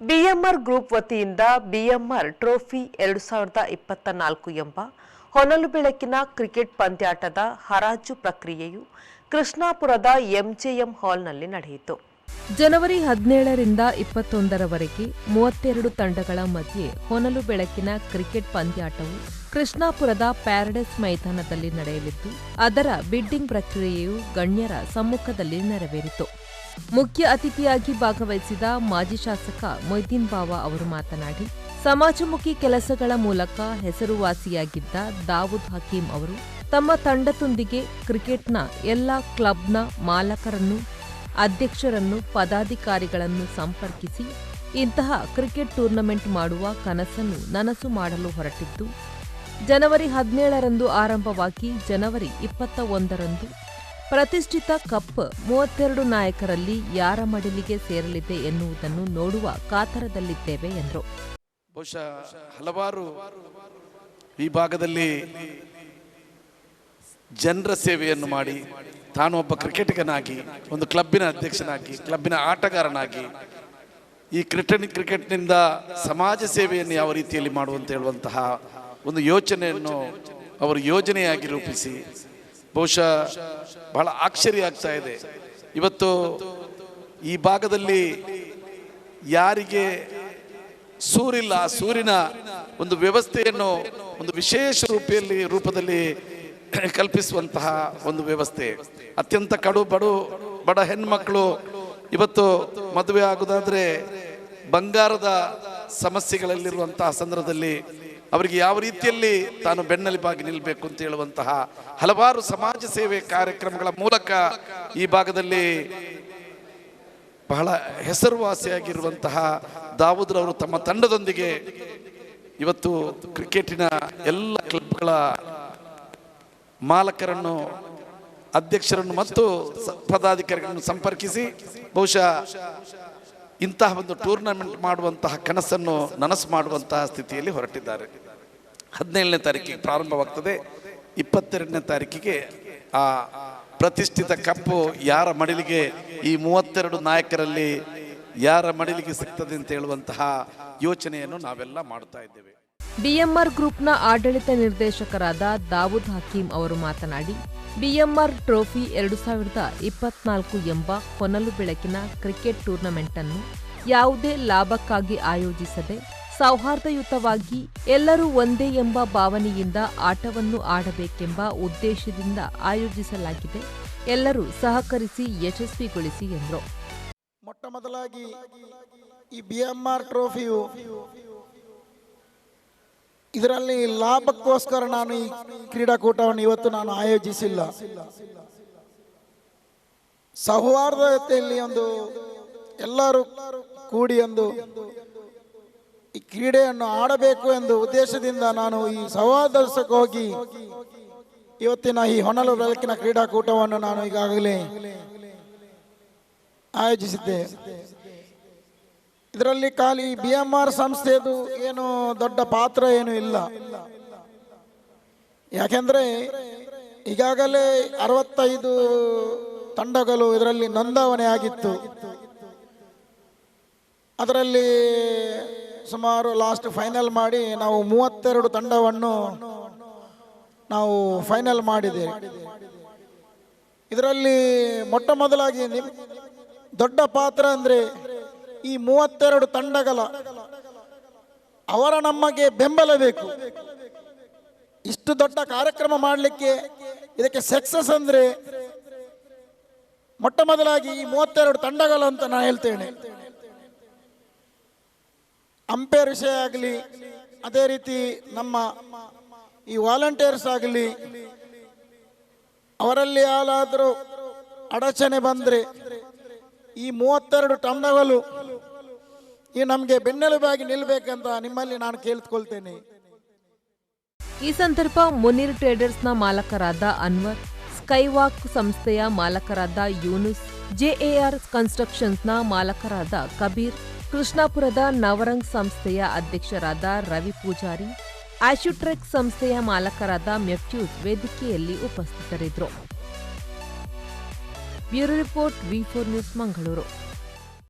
ಬಿಎಂಆರ್ group ವತಿಯಿಂದ ಬಿಎಂಆರ್ trophy 2024 ಎಂಬ ಹೊನಲು ಬೆಳಕಿನ ಕ್ರಿಕೆಟ್ ಪಂದ್ಯಾಟದ ಹರಾಜು ಪ್ರಕ್ರಿಯೆಯು ಕೃಷ್ಣಾಪುರದ ಎಂಜೆಎಂ ಹಾಲ್ನಲ್ಲಿ ನಡೆಯಿತು. ಜನವರಿ 17 ರಿಂದ 21ರವರೆಗೆ 32 ತಂಡಗಳ ಮಧ್ಯೆ ಹೊನಲು ಬೆಳಕಿನ ಕ್ರಿಕೆಟ್ ಪಂದ್ಯಾಟವು ಕೃಷ್ಣಾಪುರದ ಪ್ಯಾರಡೈಸ್ ಮೈದಾನದಲ್ಲಿ ನಡೆಯಲಿದ್ದು, ಅದರ ಬಿಡ್ಡಿಂಗ್ ಪ್ರಕ್ರಿಯೆಯು ಗಣ್ಯರ ಸಮ್ಮುಖದಲ್ಲಿ ನೆರವೇರಿತು. ಮುಖ್ಯ ಅತಿಥಿಯಾಗಿ ಭಾಗವಹಿಸಿದ ಮಾಜಿ ಶಾಸಕ ಮೊಯ್ದೀನ್ ಬಾವಾ ಅವರು ಮಾತನಾಡಿ, ಸಮಾಜಮುಖಿ ಕೆಲಸಗಳ ಮೂಲಕ ಹೆಸರುವಾಸಿಯಾಗಿದ್ದ ದಾವೂದ್ ಹಕೀಂ ಅವರು ತಮ್ಮ ತಂಡದೊಂದಿಗೆ ಕ್ರಿಕೆಟ್ನ ಎಲ್ಲಾ ಕ್ಲಬ್ನ ಮಾಲಕರನ್ನು, ಅಧ್ಯಕ್ಷರನ್ನು, ಪದಾಧಿಕಾರಿಗಳನ್ನು ಸಂಪರ್ಕಿಸಿ ಇಂತಹ ಕ್ರಿಕೆಟ್ ಟೂರ್ನಮೆಂಟ್ ಮಾಡುವ ಕನಸನ್ನು ನನಸು ಮಾಡಲು ಹೊರಟಿದ್ದು, ಜನವರಿ 17ರಂದು ಆರಂಭವಾಗಿ ಜನವರಿ 21ರಂದು ಪ್ರತಿಷ್ಠಿತ ಕಪ್ 32 ನಾಯಕರಲ್ಲಿ ಯಾರ ಮಡಿಲಿಗೆ ಸೇರಲಿದೆ ಎನ್ನುವುದನ್ನು ನೋಡುವ ಕಾತರದಲ್ಲಿದ್ದೇವೆ ಎಂದರು. ಬಹುಶಃ ಹಲವಾರು ಈ ಭಾಗದಲ್ಲಿ ಜನರ ಸೇವೆಯನ್ನು ಮಾಡಿ ತಾನು ಒಬ್ಬ ಕ್ರಿಕೆಟಿಗನಾಗಿ, ಒಂದು ಕ್ಲಬ್ಬಿನ ಅಧ್ಯಕ್ಷನಾಗಿ, ಕ್ಲಬ್ಬಿನ ಆಟಗಾರನಾಗಿ ಈ ಕ್ರಿಕೆಟ್ನಿಂದ ಸಮಾಜ ಸೇವೆಯನ್ನು ಯಾವ ರೀತಿಯಲ್ಲಿ ಮಾಡುವಂತ ಹೇಳುವಂತಹ ಒಂದು ಯೋಚನೆಯನ್ನು ಅವರು ಯೋಜನೆಯಾಗಿ ರೂಪಿಸಿ ಬಹುಶಃ ಬಹಳ ಆಶ್ಚರ್ಯ ಆಗ್ತಾ ಇದೆ. ಇವತ್ತು ಈ ಭಾಗದಲ್ಲಿ ಯಾರಿಗೆ ಸೂರಿಲ್ಲ, ಸೂರಿನ ಒಂದು ವ್ಯವಸ್ಥೆಯನ್ನು ಒಂದು ವಿಶೇಷ ರೂಪದಲ್ಲಿ ಕಲ್ಪಿಸುವಂತಹ ಒಂದು ವ್ಯವಸ್ಥೆ. ಅತ್ಯಂತ ಬಡ ಹೆಣ್ಮಕ್ಳು ಇವತ್ತು ಮದುವೆ ಆಗುವುದಾದ್ರೆ ಬಂಗಾರದ ಸಮಸ್ಯೆಗಳಲ್ಲಿರುವಂತಹ ಸಂದರ್ಭದಲ್ಲಿ ಅವರಿಗೆ ಯಾವ ರೀತಿಯಲ್ಲಿ ತಾನು ಬೆನ್ನೆಲುಬಾಗಿ ನಿಲ್ಲಬೇಕು ಅಂತ ಹೇಳುವಂತಹ ಹಲವಾರು ಸಮಾಜ ಸೇವೆ ಕಾರ್ಯಕ್ರಮಗಳ ಮೂಲಕ ಈ ಭಾಗದಲ್ಲಿ ಬಹಳ ಹೆಸರುವಾಸಿಯಾಗಿರುವಂತಹ ದಾವೂದ್ರವರು ತಮ್ಮ ತಂಡದೊಂದಿಗೆ ಇವತ್ತು ಕ್ರಿಕೆಟಿನ ಎಲ್ಲ ಕ್ಲಬ್ಗಳ ಮಾಲಕರನ್ನು, ಅಧ್ಯಕ್ಷರನ್ನು ಮತ್ತು ಪದಾಧಿಕಾರಿಗಳನ್ನು ಸಂಪರ್ಕಿಸಿ ಬಹುಶಃ ಇಂತಹ ಒಂದು ಟೂರ್ನಮೆಂಟ್ ಮಾಡುವಂತಹ ಕನಸನ್ನು ನನಸು ಮಾಡುವಂತಹ ಸ್ಥಿತಿಯಲ್ಲಿ ಹೊರಟಿದ್ದಾರೆ. 17ನೇ ತಾರೀಕಿಗೆ ಪ್ರಾರಂಭವಾಗ್ತದೆ. 22ನೇ ತಾರೀಕಿಗೆ ಆ ಪ್ರತಿಷ್ಠಿತ ಕಪ್ಪು ಯಾರ ಮಡಿಲಿಗೆ, ಈ 32 ನಾಯಕರಲ್ಲಿ ಯಾರ ಮಡಿಲಿಗೆ ಸಿಗ್ತದೆ ಅಂತ ಹೇಳುವಂತಹ ಯೋಚನೆಯನ್ನು ನಾವೆಲ್ಲ ಮಾಡ್ತಾ ಇದ್ದೇವೆ. ಬಿಎಂಆರ್ ಗ್ರೂಪ್ನ ಆಡಳಿತ ನಿರ್ದೇಶಕರಾದ ದಾವೂದ್ ಹಕೀಂ ಅವರು ಮಾತನಾಡಿ, ಬಿಎಂಆರ್ ಟ್ರೋಫಿ 2024 ಎಂಬ ಹೊನಲು ಬೆಳಕಿನ ಕ್ರಿಕೆಟ್ ಟೂರ್ನಮೆಂಟ್ ಅನ್ನು ಯಾವುದೇ ಲಾಭಕ್ಕಾಗಿ ಆಯೋಜಿಸದೆ ಸೌಹಾರ್ದಯುತವಾಗಿ ಎಲ್ಲರೂ ಒಂದೇ ಎಂಬ ಭಾವನೆಯಿಂದ ಆಟವನ್ನು ಆಡಬೇಕೆಂಬ ಉದ್ದೇಶದಿಂದ ಆಯೋಜಿಸಲಾಗಿದೆ. ಎಲ್ಲರೂ ಸಹಕರಿಸಿ ಯಶಸ್ವಿಗೊಳಿಸಿ ಎಂದರು. ಮೊಟ್ಟಮೊದಲಾಗಿ ಈ ಬಿಎಂಆರ್ ಟ್ರೋಫಿಯು ಇದರಲ್ಲಿ ಲಾಭಕ್ಕೋಸ್ಕರ ನಾನು ಈ ಕ್ರೀಡಾಕೂಟವನ್ನು ಇವತ್ತು ನಾನು ಆಯೋಜಿಸಿಲ್ಲ. ಸೌಹಾರ್ದತೆಯಲ್ಲಿ ಒಂದು ಎಲ್ಲರೂ ಕೂಡಿ ಒಂದು ಈ ಕ್ರೀಡೆಯನ್ನು ಆಡಬೇಕು ಎಂದು ಉದ್ದೇಶದಿಂದ ನಾನು ಈ ಸೌಹಾರ್ದಕ್ಕೆ ಹೋಗಿ ಇವತ್ತಿನ ಈ ಹೊನಲು ಬೆಳಕಿನ ಕ್ರೀಡಾಕೂಟವನ್ನು ನಾನು ಈಗಾಗಲೇ ಆಯೋಜಿಸಿದ್ದೆ. ಇದರಲ್ಲಿ ಖಾಲಿ ಬಿಎಂಆರ್ ಸಂಸ್ಥೆದು ಏನು ದೊಡ್ಡ ಪಾತ್ರ ಏನು ಇಲ್ಲ. ಯಾಕೆಂದ್ರೆ ಈಗಾಗಲೇ 65 ತಂಡಗಳು ಇದರಲ್ಲಿ ನೋಂದಾವಣೆ ಆಗಿತ್ತು. ಅದರಲ್ಲಿ ಸುಮಾರು ಲಾಸ್ಟ್ ಫೈನಲ್ ಮಾಡಿ ನಾವು 32 ತಂಡವನ್ನು ನಾವು ಫೈನಲ್ ಮಾಡಿದ್ದೇವೆ. ಇದರಲ್ಲಿ ಮೊಟ್ಟ ಮೊದಲಾಗಿ ದೊಡ್ಡ ಪಾತ್ರ ಅಂದ್ರೆ ಈ 32 ತಂಡಗಳ ಅವರ ನಮಗೆ ಬೆಂಬಲ ಬೇಕು. ಇಷ್ಟು ದೊಡ್ಡ ಕಾರ್ಯಕ್ರಮ ಮಾಡಲಿಕ್ಕೆ ಇದಕ್ಕೆ ಸಕ್ಸಸ್ ಅಂದ್ರೆ ಮೊಟ್ಟ ಮೊದಲಾಗಿ ಈ 32 ತಂಡಗಳು ಅಂತ ನಾನು ಹೇಳ್ತೇನೆ. ಅಂಪೈರ್ ವಿಷಯ ಆಗಲಿ, ಅದೇ ರೀತಿ ನಮ್ಮ ಈ ವಾಲಂಟಿಯರ್ಸ್ ಆಗಲಿ, ಅವರಲ್ಲಿ ಯಾರಾದರೂ ಅಡಚಣೆ ಬಂದ್ರೆ ಈ 32 ತಂಡಗಳು ಈ ನಮಗೆ ಬೆನ್ನೆಲುಬಾಗಿ ನಿಲ್ಲಬೇಕಂತ ನಿಮ್ಮಲ್ಲಿ ನಾನು ಕೇಳಿಕೊಳ್ತೇನೆ. ಈ ಸಂದರ್ಭ ಮುನೀರ್ ಟ್ರೇಡರ್ಸ್ನ ಮಾಲಕರಾದ ಅನ್ವರ್, ಸ್ಕೈವಾಕ್ ಸಂಸ್ಥೆಯ ಮಾಲಕರಾದ ಯೂನುಸ್, ಜೆಎಆರ್ ಕನ್ಸ್ಟ್ರಕ್ಷನ್ಸ್ನ ಮಾಲಕರಾದ ಕಬೀರ್, ಕೃಷ್ಣಾಪುರದ ನವರಂಗ್ ಸಂಸ್ಥೆಯ ಅಧ್ಯಕ್ಷರಾದ ರವಿ ಪೂಜಾರಿ, ಆಶುಟ್ರೆಕ್ ಸಂಸ್ಥೆಯ ಮಾಲಕರಾದ ಮೆಫ್ಯೂಸ್ ವೇದಿಕೆಯಲ್ಲಿ ಉಪಸ್ಥಿತರಿದ್ದರು. Bureau report V4 news Mangaluru.